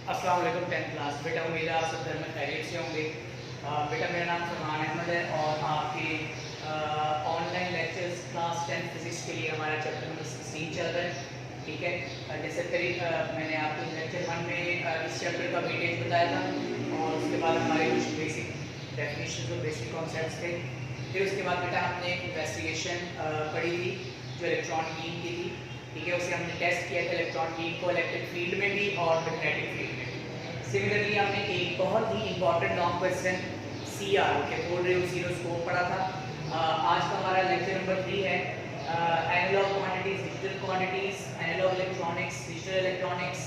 अस्सलाम वालेकुम 10th class. बेटा उम्मीद है आप सब घर में खैरियत से होंगे। बेटा मेरा नाम फरमान अहमद है और आपके ऑनलाइन लेक्चर्स क्लास 10 फिजिक्स के लिए हमारा चैप्टर नंबर 16 चल रहा है। ठीक है, जैसे मैंने आपको लेक्चर 1 में इस चैप्टर का वेटेज बताया था और उसके बाद हमारे कुछ बेसिक डेफिनेशन और बेसिक कॉन्सेप्ट्स थे। फिर उसके बाद बेटा हमने इन्वेस्टिगेशन पढ़ी थी जो इलेक्ट्रॉन बीम की थी। ठीक है, उसे हमने टेस्ट किया था इलेक्ट्रॉन बीम को इलेक्ट्रिक फील्ड में भी और मैग्नेटिक फील्ड में भी। सिमिलरली हमने एक बहुत ही इंपॉर्टेंट लॉन्ग क्वेश्चन CR के बोल रहे ऑसिलोस्कोप पढ़ा था। आज का हमारा लेक्चर नंबर 3 है analog quantities, digital quantities, analog electronics, digital electronics,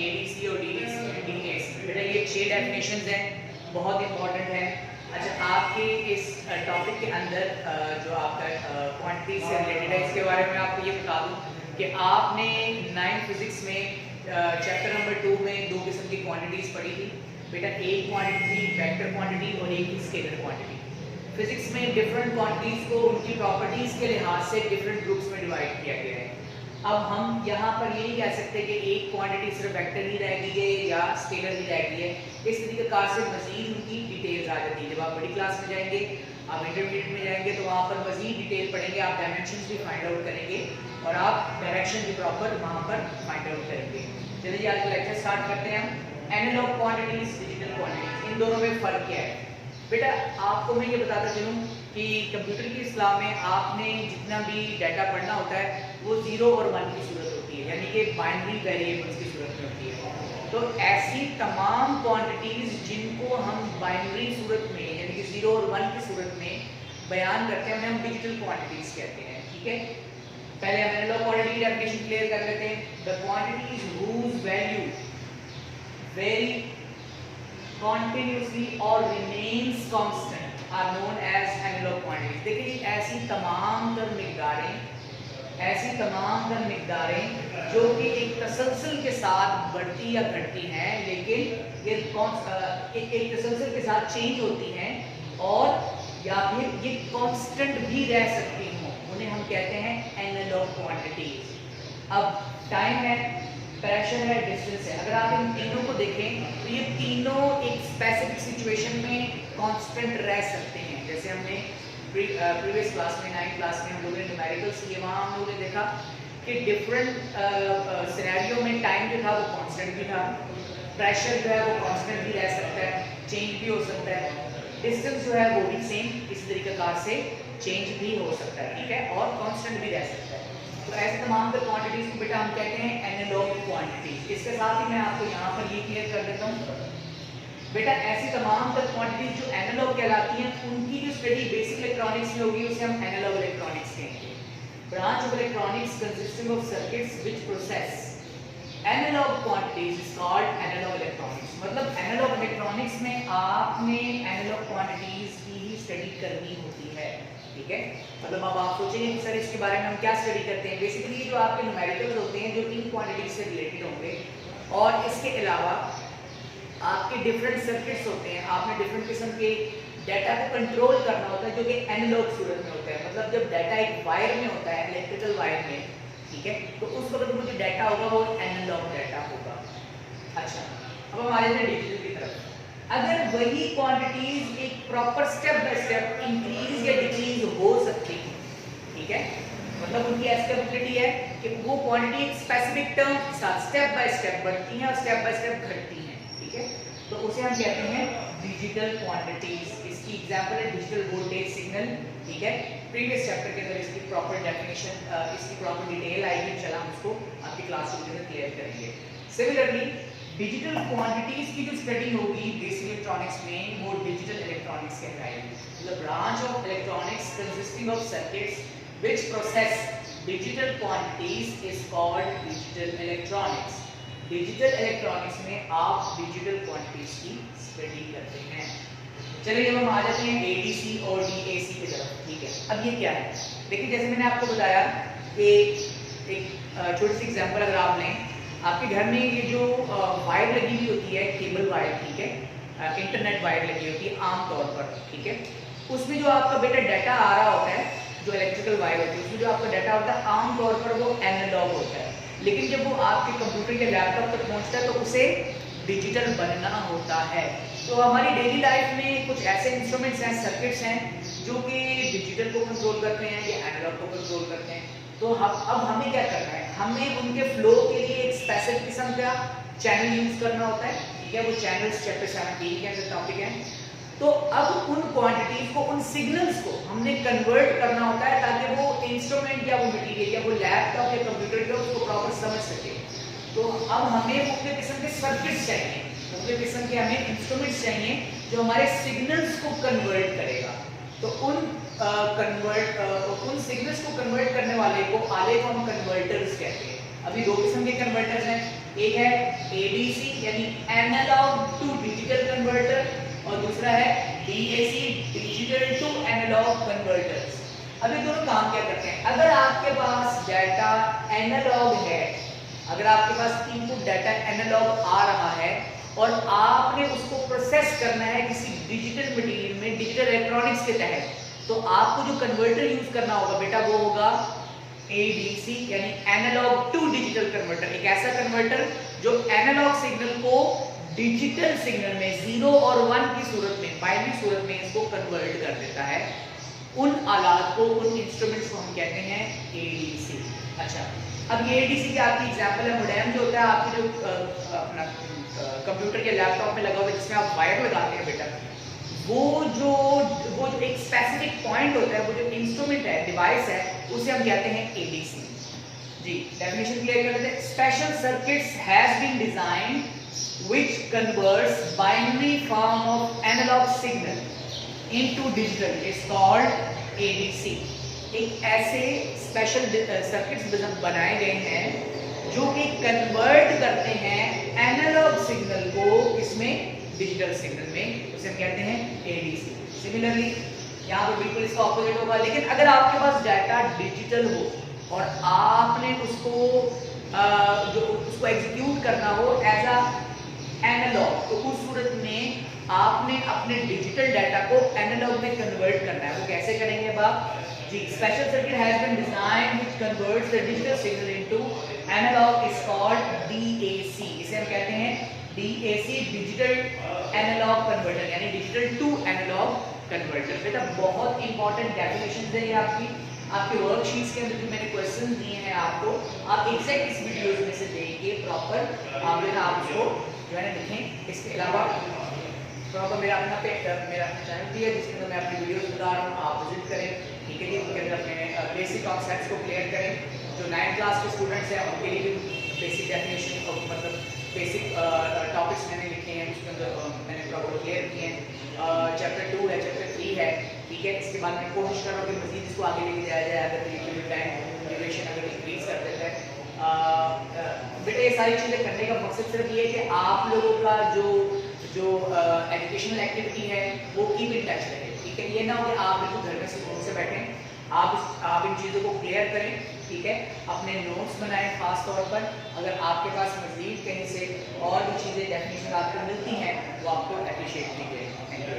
ADC और DAC। बेटा ये 6 डेफिनेशंस हैं, बहुत इंपॉर्टेंट है। अच्छा, आपके इस टॉपिक के अंदर जो आपका क्वांटिटीज से रिलेटेड है, इसके बारे में आपको ये बता दूं कि आपने 9 फिजिक्स में चैप्टर नंबर 2 में 2 किस्म की क्वांटिटीज पढ़ी थी। बेटा एक क्वांटिटी थी वेक्टर क्वांटिटी और एक थी स्केलर क्वांटिटी। फिजिक्स में डिफरेंट क्वांटिटीज को उनकी प्रॉपर्टीज के लिहाज से डिफरेंट ग्रुप्स में डिवाइड किया गया है। अब हम यहाँ पर ये नहीं कह सकते कि एक क्वांटिटी सिर्फ वेक्टर ही रह गई है या स्केलर ही रह गई है। इस तरीके से मजीद उनकी डिटेल्स आ जाती है। जब आप बड़ी क्लास में जाएंगे, आप इंटरमीडिएट में जाएंगे तो वहाँ पर मजीद डिटेल पढ़ेंगे, आप डायमेंशंस भी फाइंड आउट करेंगे और आप डायरेक्शन भी प्रॉपर वहाँ पर फाइंड आउट करेंगे। चलिए आज का लेक्चर स्टार्ट करते हैं हम। एनालॉग क्वांटिटीज, डिजिटल क्वांटिटीज, इन दोनों में फ़र्क क्या है? बेटा आपको मैं ये बताता चलूँ कि कंप्यूटर की इस्लाह में आपने जितना भी डाटा पढ़ना होता है वो 0 और 1 की सूरत होती है, यानी कि बाइनरी वेरिएबल्स की सूरत में होती है। तो ऐसी तमाम क्वांटिटीज जिनको हम बाइनरी सूरत में यानी कि 0 और 1 की सूरत में बयान करते हैं उन्हें हम डिजिटल क्वांटिटीज कहते हैं। ठीक है, पहले हम एनालॉग क्वांटिटी की डेफिनेशन क्लियर कर लेते हैं। The quantities whose value vary continuously or remains constant are known as analog quantities। देखिए ऐसी तमाम तर मिकदारें जो कि एक तसलसल के साथ बढ़ती या घटती हैं, लेकिन ये एक तसलसल के साथ चेंज होती हैं और या फिर ये कांस्टेंट भी रह सकती हों, उन्हें हम कहते हैं एनालॉग क्वांटिटीज। अब टाइम है, प्रेशर है, डिस्टेंस है, अगर आप इन तीनों को देखें तो ये तीनों एक स्पेसिफिक सिचुएशन में कांस्टेंट रह सकते हैं। जैसे हमने प्रीवियस क्लास में 9th क्लास में हम लोगों ने न्यूमेरिकल्स किए, वहाँ हम लोगों ने देखा कि डिफरेंट सिनेरियो में टाइम जो था वो कांस्टेंट भी था, प्रेशर जो है वो कांस्टेंट भी रह सकता है, चेंज भी हो सकता है, डिस्टेंस जो है वो भी सेम इसी तरीके से चेंज भी हो सकता है। ठीक है, और कांस्टेंट भी रह सकता है। तो ऐसे तमाम तर क्वांटिटीज को बेटा हम कहते हैं एनालॉग क्वांटिटीज। इसके साथ ही मैं आपको यहाँ पर ये क्लियर कर देता हूँ बेटा, ऐसी तमाम तर क्वांटिटीज जो एनालॉग कहलाती हैं उनकी जो स्टडी बेसिक इलेक्ट्रॉनिक्स में होगी उसे हम एनालॉग इलेक्ट्रॉनिक्स कहेंगे। Branch of electronics consisting of circuits which process analog quantities is called analog electronics. मतलब एनालॉग इलेक्ट्रॉनिक्स में आपने एनालॉग क्वांटिटीज की ही स्टडी करनी होती है। ठीक है, मतलब अब आप सोचेंगे कि सर इसके बारे में हम क्या स्टडी करते हैं। बेसिकली जो आपके न्यूमेरिकल्स होते हैं जो इन क्वांटिटीज से रिलेटेड होंगे और इसके अलावा आपके डिफरेंट सर्किट्स होते हैं, आपने डिफरेंट किस्म के डाटा को कंट्रोल करना होता है जो कि एनालॉग सूरत में होता है। मतलब जब डाटा एक वायर में होता है, इलेक्ट्रिकल वायर में, ठीक है, तो उस वक्त में जो डाटा होगा वो एनालॉग डाटा होगा। अच्छा, अब हम आ जाते हैं डिजिटल की तरफ। अगर वही क्वांटिटीज एक proper step by step increase या डिक्रीज हो सकती है, ठीक है, मतलब उनकी ऐसी कैपेबिलिटी है कि वो क्वांटिटी एक स्पेसिफिक टर्म के साथ स्टेप बाय स्टेप बढ़ती हैं और स्टेप बाय स्टेप घटती हैं। ठीक है, तो उसे हम कहते हैं डिजिटल क्वांटिटीज। इसकी एग्जांपल है डिजिटल वोल्टेज सिग्नल। ठीक है, प्रीवियस चैप्टर के अंदर इसकी प्रॉपर डेफिनेशन, इसकी प्रॉपर डिटेल आएगी, इंशाल्लाह हम उसको आपकी क्लास में क्लियर करेंगे। सिमिलरली डिजिटल क्वांटिटीज की जो स्टडी होगी बेसिक इलेक्ट्रॉनिक्स में वो डिजिटल इलेक्ट्रॉनिक्स कहलाएगी। The branch of electronics consisting of circuits which process digital quantities is called digital electronics. Digital electronics में आप डिजिटल क्वांटिटीज की स्टडी करते हैं। चलिए अब हम आ जाते हैं ADC और DAC की तरफ। ठीक है, अब ये क्या है? देखिए जैसे मैंने आपको बताया कि एक छोटी सी एग्जांपल अगर आप लें, आपके घर में ये जो वायर लगी हुई होती है, केबल वायर, ठीक है, इंटरनेट वायर लगी होती है आमतौर पर, ठीक है, उसमें जो आपका बेटा डाटा आ रहा होता है, जो इलेक्ट्रिकल वायर होती है उसमें जो आपका डाटा होता है आमतौर पर वो एनालॉग होता है। लेकिन जब वो आपके कंप्यूटर या लैपटॉप तक पहुंचता है तो उसे डिजिटल बनना होता है। तो हमारी डेली लाइफ में कुछ ऐसे इंस्ट्रूमेंट्स हैं, सर्किट्स हैं जो कि डिजिटल को कंट्रोल करते हैं या एनालॉग को कंट्रोल करते हैं। तो अब हमें क्या करना है, हमें उनके फ्लो के लिए एक स्पेसिफिक किस्म का चैनल यूज करना होता है, ठीक है। वो चैनल्स चैप्टर 17 के अंदर टॉपिक है। तो अब उन क्वांटिटीज को, उन सिग्नल्स को हमने कन्वर्ट करना होता है ताकि वो इंस्ट्रूमेंट या वो मटेरियल या वो लैपटॉप या कंप्यूटर जो उसको प्रॉपर समझ सके। तो अब हमें मुख्य किस्म के सर्किट्स चाहिए, मुख्य किस्म के हमें इंस्ट्रूमेंट्स चाहिए जो हमारे सिग्नल्स को कन्वर्ट करेगा। तो उन सिग्नल्स को कन्वर्ट करने वाले आले को हम कन्वर्टर्स कहते हैं। अभी दो किस्म के कन्वर्टर्स हैं, एक है एडीसी यानी एनालॉग टू डिजिटल कन्वर्टर और दूसरा है DAC digital to analog converters. अभी दोनों काम क्या करते हैं, अगर आपके पास डाटा एनालॉग है, अगर आपके पास इनपुट डाटा एनालॉग आ रहा है और आपने उसको प्रोसेस करना है किसी डिजिटल मटेरियल में, डिजिटल इलेक्ट्रॉनिक्स के तहत, तो आपको जो कन्वर्टर यूज करना होगा बेटा वो होगा एडीसी यानी एनालॉग टू डिजिटल कन्वर्टर। एक ऐसा कन्वर्टर जो एनालॉग सिग्नल को डिजिटल सिग्नल में 0 और 1 की सूरत में, बाइनरी सूरत में इसको कन्वर्ट कर देता है। उन आलात को, उन इंस्ट्रूमेंट्स को हम कहते हैं एडीसी। अच्छा, अब ये एडीसी की आपकी एग्जांपल है मोडेम जो होता है आपके जो अपना कंप्यूटर के लैपटॉप में लगा हुआ है जिसमें आप वायर लगाते हैं बेटा, वो जो एक स्पेसिफिक पॉइंट होता है, वो जो इंस्ट्रूमेंट है, डिवाइस है, उसे हम कहते हैं एडीसी। जी, डेफिनेशन क्लियर कर देते हैं। Special circuits has been designed which converts binary form of analog signal into digital is called ADC. एक ऐसे स्पेशल सर्किट्स बनाए गए हैं जो कि कन्वर्ट करते हैं एनालॉग सिग्नल को इसमें डिजिटल सिग्नल में, उसे हम कहते हैं एडीसी। सिमिलरली यहाँ पर बिल्कुल इसका ऑपोजिट होगा, लेकिन अगर आपके पास डाटा डिजिटल हो और आपने उसको एग्जीक्यूट करना हो एज अ एनालॉग, तो उस सूरत में आपने अपने डिजिटल डाटा को एनालॉग में कन्वर्ट करना है। वो कैसे करेंगे बाप जी? Special circuit has been designed which converts the digital signal into analogue is called DAC. इसे हम कहते हैं डीएसी डिजिटल एनालॉग कन्वर्टर यानी डिजिटल टू एनालॉग कन्वर्टर। बेटा बहुत इंपॉर्टेंट डेफिनेशन है ये आपके वर्कशीट्स के अंदर जो मैंने क्वेश्चन दिए हैं आपको, आप एग्जैक्ट इस वीडियोस में से देख के प्रॉपर आप उसको जो है लिखें। इसके अलावा प्रॉपर मेरा अपना चैनल भी है जिसके अंदर मैं अपनी वीडियोस बता रहा हूँ, आप विजिट करें, ठीक है जी। उनके अंदर अपने बेसिक कॉन्सेप्ट्स को क्लियर करें। जो 9th क्लास के स्टूडेंट्स हैं उनके लिए भी बेसिक डेफिनेशन और मतलब बेसिक टॉपिक्स मैंने लिखे हैं, उसके अंदर मैंने प्रॉपर क्लियर किए हैं। चैप्टर 2 है, चैप्टर 3 है, ठीक है। इसके बाद मैं कोशिश कर रहा हूँ कि मज़ीद इसको आगे लेके जाया जाए, अगर टाइम ड्यूरेशन अगर इंक्रीज कर देता है। बेटा ये सारी चीज़ें करने का मकसद सिर्फ ये है कि आप लोगों का जो एजुकेशनल एक्टिविटी है वो कीप इन टच रहे, ठीक है। ये ना हो कि आप बिल्कुल घर में सुकून से बैठें, आप इन चीज़ों को क्लियर करें, ठीक है। अपने नोट्स बनाएं, खास तौर पर अगर आपके पास मज़ीद कहीं से और भी चीज़ें डेफिनेशन आपको मिलती हैं वो आपको अप्रिशिएट कीजिए। Thank you.